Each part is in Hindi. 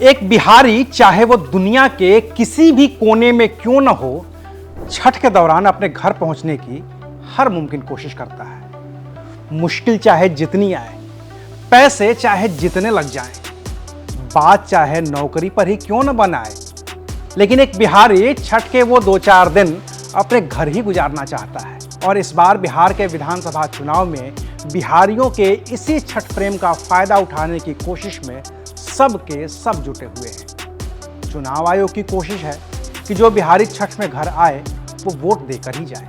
एक बिहारी चाहे वो दुनिया के किसी भी कोने में क्यों न हो, छठ के दौरान अपने घर पहुंचने की हर मुमकिन कोशिश करता है। मुश्किल चाहे जितनी आए, पैसे चाहे जितने लग जाएं, बात चाहे नौकरी पर ही क्यों न बनाए, लेकिन एक बिहारी छठ के वो 2-4 दिन अपने घर ही गुजारना चाहता है। और इस बार बिहार के विधानसभा चुनाव में बिहारियों के इसी छठ प्रेम का फायदा उठाने की कोशिश में सब के सब जुटे हुए हैं। चुनाव आयोग की कोशिश है कि जो बिहारी छठ में घर आए वो वोट देकर ही जाए,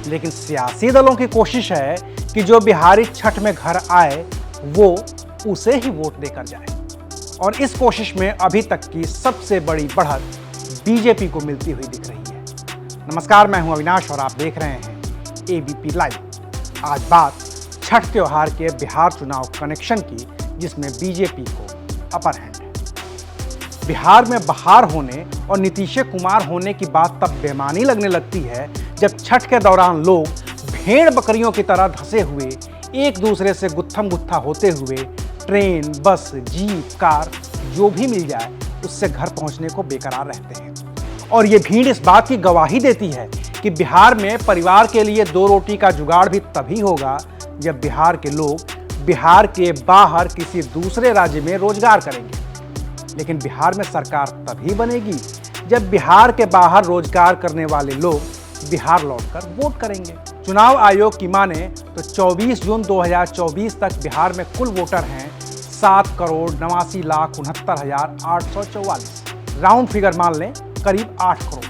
लेकिन सियासी दलों की कोशिश है कि जो बिहारी छठ में घर आए वो उसे ही वोट देकर जाए। और इस कोशिश में अभी तक की सबसे बड़ी बढ़त बीजेपी को मिलती हुई दिख रही है। नमस्कार, मैं हूं अविनाश और आप देख रहे हैं एबीपी लाइव। आज बात छठ त्योहार के बिहार चुनाव कनेक्शन की, जिसमें बीजेपी को अपर हैंड है। बिहार में बहार होने और नीतीश कुमार होने की बात तब बेमानी लगने लगती है जब छठ के दौरान लोग भेड़ बकरियों की तरह धंसे हुए, एक दूसरे से गुत्थम गुत्था होते हुए ट्रेन, बस, जीप, कार जो भी मिल जाए उससे घर पहुंचने को बेकरार रहते हैं। और ये भीड़ इस बात की गवाही देती है कि बिहार में परिवार के लिए 2 रोटी का जुगाड़ भी तभी होगा जब बिहार के लोग बिहार के बाहर किसी दूसरे राज्य में रोजगार करेंगे। लेकिन बिहार में सरकार तभी बनेगी जब बिहार के बाहर रोजगार करने वाले लोग बिहार लौटकर वोट करेंगे। चुनाव आयोग की माने तो 24 जून 2024 तक बिहार में कुल वोटर हैं 7,89,69,844। राउंड फिगर मान लें करीब 8 करोड़।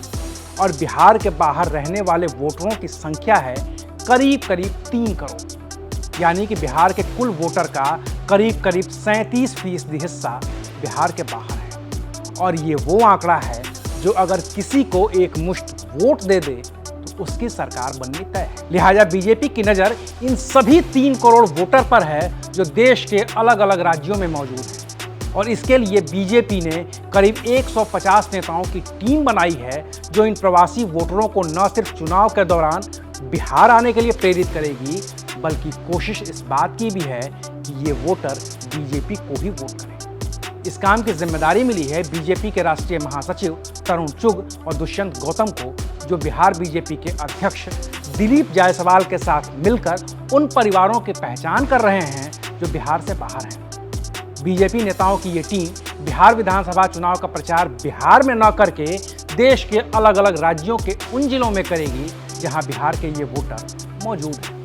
और बिहार के बाहर रहने वाले वोटरों की संख्या है करीब 3 करोड़। यानी कि बिहार के कुल वोटर का करीब 37% हिस्सा बिहार के बाहर है। और ये वो आंकड़ा है जो अगर किसी को एक मुश्त वोट दे दे तो उसकी सरकार बननी तय है। लिहाजा बीजेपी की नज़र इन सभी 3 करोड़ वोटर पर है जो देश के अलग अलग राज्यों में मौजूद हैं। और इसके लिए बीजेपी ने करीब 150 नेताओं की टीम बनाई है जो इन प्रवासी वोटरों को न सिर्फ चुनाव के दौरान बिहार आने के लिए प्रेरित करेगी, बल्कि कोशिश इस बात की भी है कि ये वोटर बीजेपी को ही वोट करें। इस काम की जिम्मेदारी मिली है बीजेपी के राष्ट्रीय महासचिव तरुण चुग और दुष्यंत गौतम को, जो बिहार बीजेपी के अध्यक्ष दिलीप जायसवाल के साथ मिलकर उन परिवारों की पहचान कर रहे हैं जो बिहार से बाहर हैं। बीजेपी नेताओं की ये टीम बिहार विधानसभा चुनाव का प्रचार बिहार में न करके देश के अलग अलग राज्यों के उन जिलों में करेगी जहां बिहार के ये वोटर मौजूद हैं।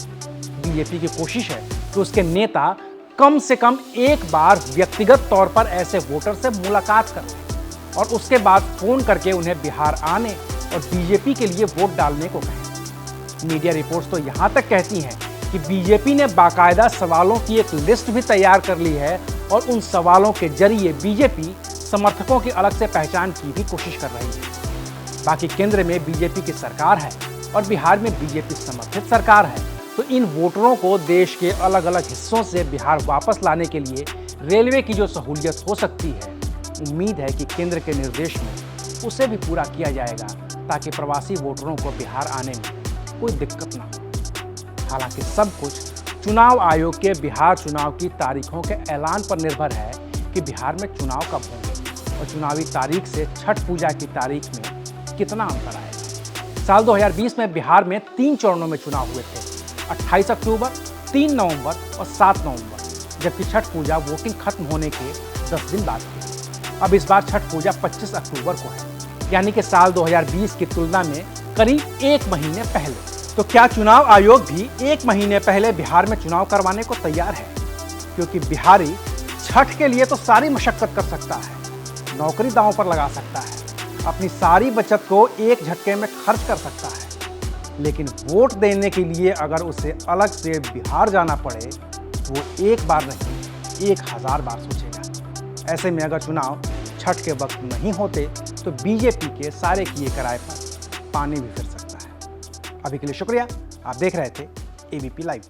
बीजेपी की कोशिश है कि उसके नेता कम से कम एक बार व्यक्तिगत तौर पर ऐसे वोटर से मुलाकात करें और उसके बाद फोन करके उन्हें बिहार आने और बीजेपी के लिए वोट डालने को कहें। मीडिया रिपोर्ट्स तो यहां तक कहती हैं कि बीजेपी ने बाकायदा सवालों की एक लिस्ट भी तैयार कर ली है और उन सवालों के जरिए बीजेपी समर्थकों की अलग से पहचान की भी कोशिश कर रही है। बाकी केंद्र में बीजेपी की सरकार है और बिहार में बीजेपी समर्थित सरकार है, तो इन वोटरों को देश के अलग अलग हिस्सों से बिहार वापस लाने के लिए रेलवे की जो सहूलियत हो सकती है, उम्मीद है कि केंद्र के निर्देश में उसे भी पूरा किया जाएगा ताकि प्रवासी वोटरों को बिहार आने में कोई दिक्कत ना हो। हालांकि सब कुछ चुनाव आयोग के बिहार चुनाव की तारीखों के ऐलान पर निर्भर है कि बिहार में चुनाव कब होंगे और चुनावी तारीख से छठ पूजा की तारीख में कितना अंतर आएगा। साल 2020 में बिहार में 3 चरणों में चुनाव हुए थे, 28 अक्टूबर, 3 नवंबर और 7 नवंबर, जबकि छठ पूजा वोटिंग खत्म होने के 10 दिन बाद थी। अब इस बार छठ पूजा 25 अक्टूबर को है, यानी कि साल 2020 की तुलना में करीब 1 महीने पहले। तो क्या चुनाव आयोग भी 1 महीने पहले बिहार में चुनाव करवाने को तैयार है? क्योंकि बिहारी छठ के लिए तो सारी मशक्कत कर सकता है, नौकरी दांव पर लगा सकता है, अपनी सारी बचत को एक झटके में खर्च कर सकता है, लेकिन वोट देने के लिए अगर उसे अलग से बिहार जाना पड़े तो वो एक बार नहीं 1000 बार सोचेगा। ऐसे में अगर चुनाव छठ के वक्त नहीं होते तो बीजेपी के सारे किए कराए पर पानी भी फिर सकता है। अभी के लिए शुक्रिया। आप देख रहे थे एबीपी लाइव।